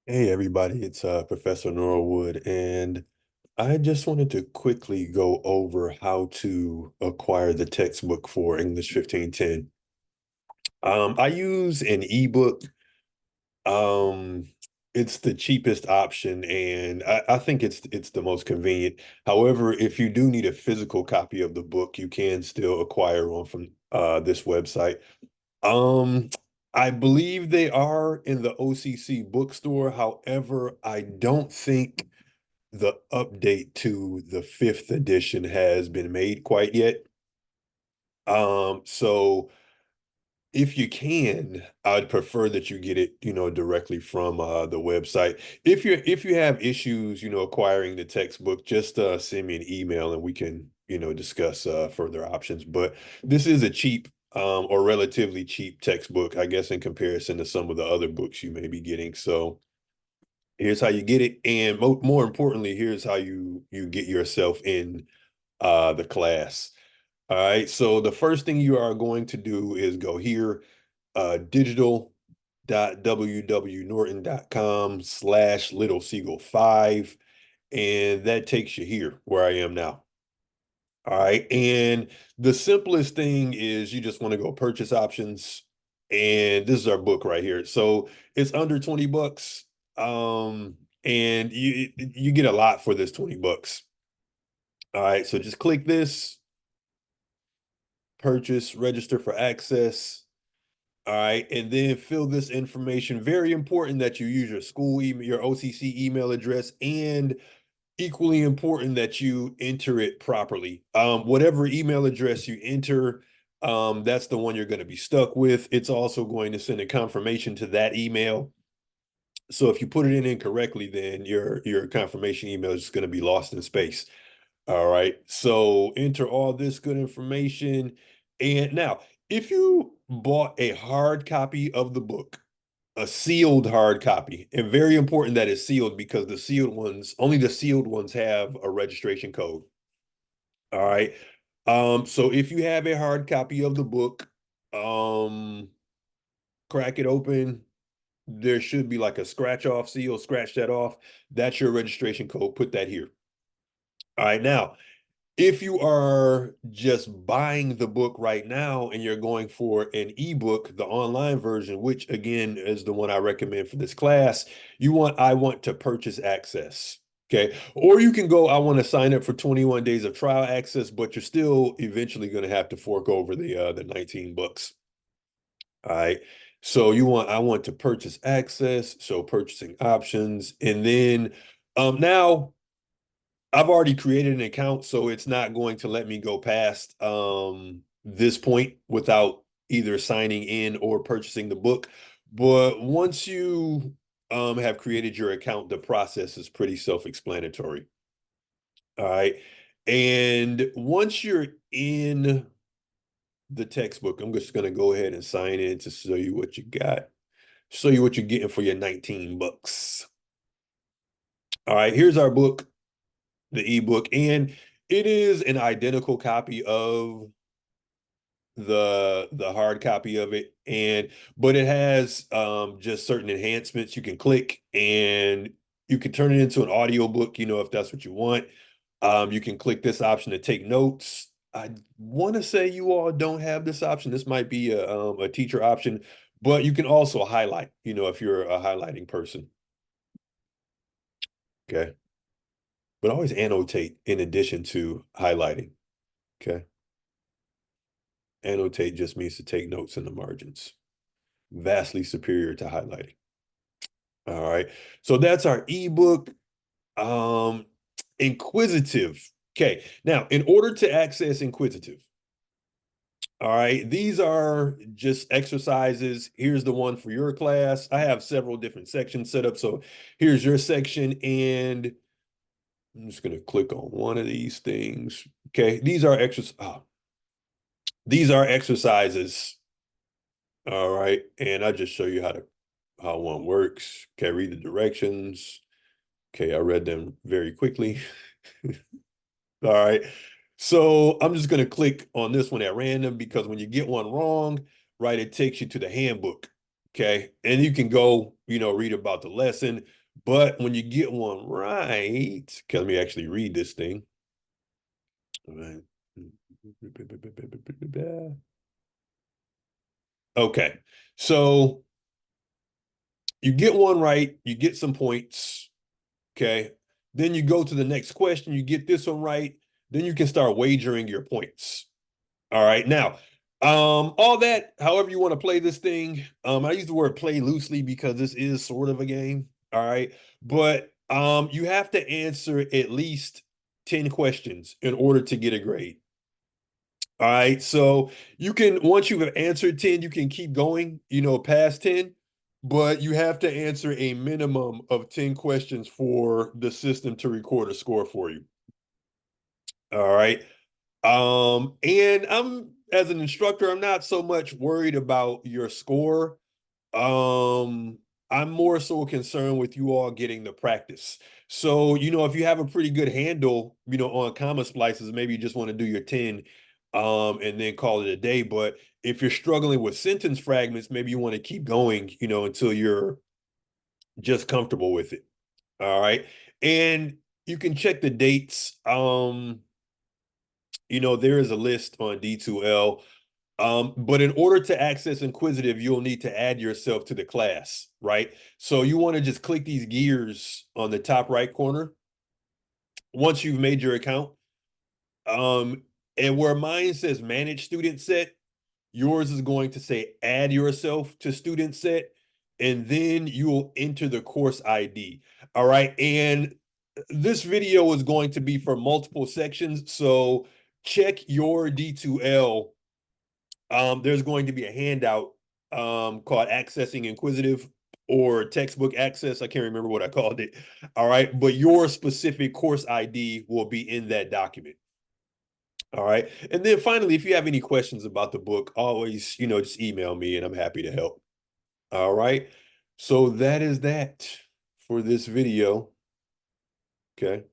Hey everybody, it's Professor Norwood, and I just wanted to quickly go over how to acquire the textbook for English 1510. I use an ebook. Um, it's the cheapest option, and I think it's the most convenient. However, if you do need a physical copy of the book, you can still acquire one from this website. Um, I believe they are in the OCC bookstore. However, I don't think the update to the fifth edition has been made quite yet. So if you can, I'd prefer that you get it, directly from the website. If you have issues, acquiring the textbook, just send me an email and we can, discuss further options. But this is a cheap or relatively cheap textbook, I guess, in comparison to some of the other books you may be getting. So here's how you get it, and more importantly, here's how you get yourself in the class. All right. So the first thing you are going to do is go here, digital.wwnorton.com/Little Seagull 5. And that takes you here where I am now. All right. And the simplest thing is you just want to go purchase options. And this is our book right here. So it's under 20 bucks. And you get a lot for this 20 bucks. All right. So just click this, purchase, register for access. All right, and then fill this information. Very important that you use your school email, your OCC email address, and equally important that you enter it properly. Whatever email address you enter, that's the one you're going to be stuck with. It's also going to send a confirmation to that email. So if you put it in incorrectly, then your confirmation email is going to be lost in space. All right. So enter all this good information. And now, if you bought a hard copy of the book, a sealed hard copy, and very important that it's sealed because only the sealed ones have a registration code. All right. So if you have a hard copy of the book, um, crack it open. There should be like a scratch off seal, scratch that off. That's your registration code. Put that here. All right. Now, if you are just buying the book right now and you're going for an ebook, the online version, which again is the one I recommend for this class, I want to purchase access. Okay. Or you can go, I want to sign up for 21 days of trial access, but you're still eventually going to have to fork over the 19 bucks. All right. So I want to purchase access, so purchasing options, and then now I've already created an account, so it's not going to let me go past this point without either signing in or purchasing the book. But once you have created your account, the process is pretty self-explanatory. All right. And once you're in the textbook, I'm just going to go ahead and sign in to show you what you got, show you what you're getting for your 19 bucks. All right, here's our book, the ebook, and it is an identical copy of the hard copy of it, and but it has just certain enhancements you can click, and you can turn it into an audio book, if that's what you want. You can click this option to take notes. I want to say you all don't have this option. This might be a teacher option, but you can also highlight, if you're a highlighting person. Okay, but always annotate in addition to highlighting. Okay. Annotate just means to take notes in the margins. Vastly superior to highlighting. All right. So that's our ebook. Um, InQuizitive. Okay. Now, in order to access InQuizitive, all right, these are just exercises. Here's the one for your class. I have several different sections set up. So here's your section, and I'm just going to click on one of these things. Okay. These are exercises. All right. And I just show you how one works. Okay, read the directions. Okay, I read them very quickly. All right. So I'm just gonna click on this one at random because when you get one wrong, right, it takes you to the handbook. Okay. And you can go, read about the lesson. But when you get one right, okay, let me actually read this thing. All right. Okay. So you get one right, you get some points. Okay. Then you go to the next question, you get this one right, then you can start wagering your points. All right. Now, all that, however you want to play this thing, I use the word play loosely because this is sort of a game. All right. But you have to answer at least 10 questions in order to get a grade. All right. So you can, once you've answered 10, you can keep going, past 10, but you have to answer a minimum of 10 questions for the system to record a score for you. All right. And I'm as an instructor, I'm not so much worried about your score. Um, I'm more so concerned with you all getting the practice. So, if you have a pretty good handle, on comma splices, maybe you just want to do your 10, and then call it a day. But if you're struggling with sentence fragments, maybe you want to keep going, until you're just comfortable with it. All right. And you can check the dates. There is a list on D2L. But in order to access InQuizitive, you'll need to add yourself to the class, right? So you want to just click these gears on the top right corner once you've made your account. Um, and where mine says manage student set, yours is going to say add yourself to student set, and then you will enter the course ID. All right. And this video is going to be for multiple sections. So check your D2L. There's going to be a handout called Accessing InQuizitive or Textbook Access. I can't remember what I called it. All right. But your specific course ID will be in that document. All right. And then finally, if you have any questions about the book, always, just email me and I'm happy to help. All right. So that is that for this video. Okay.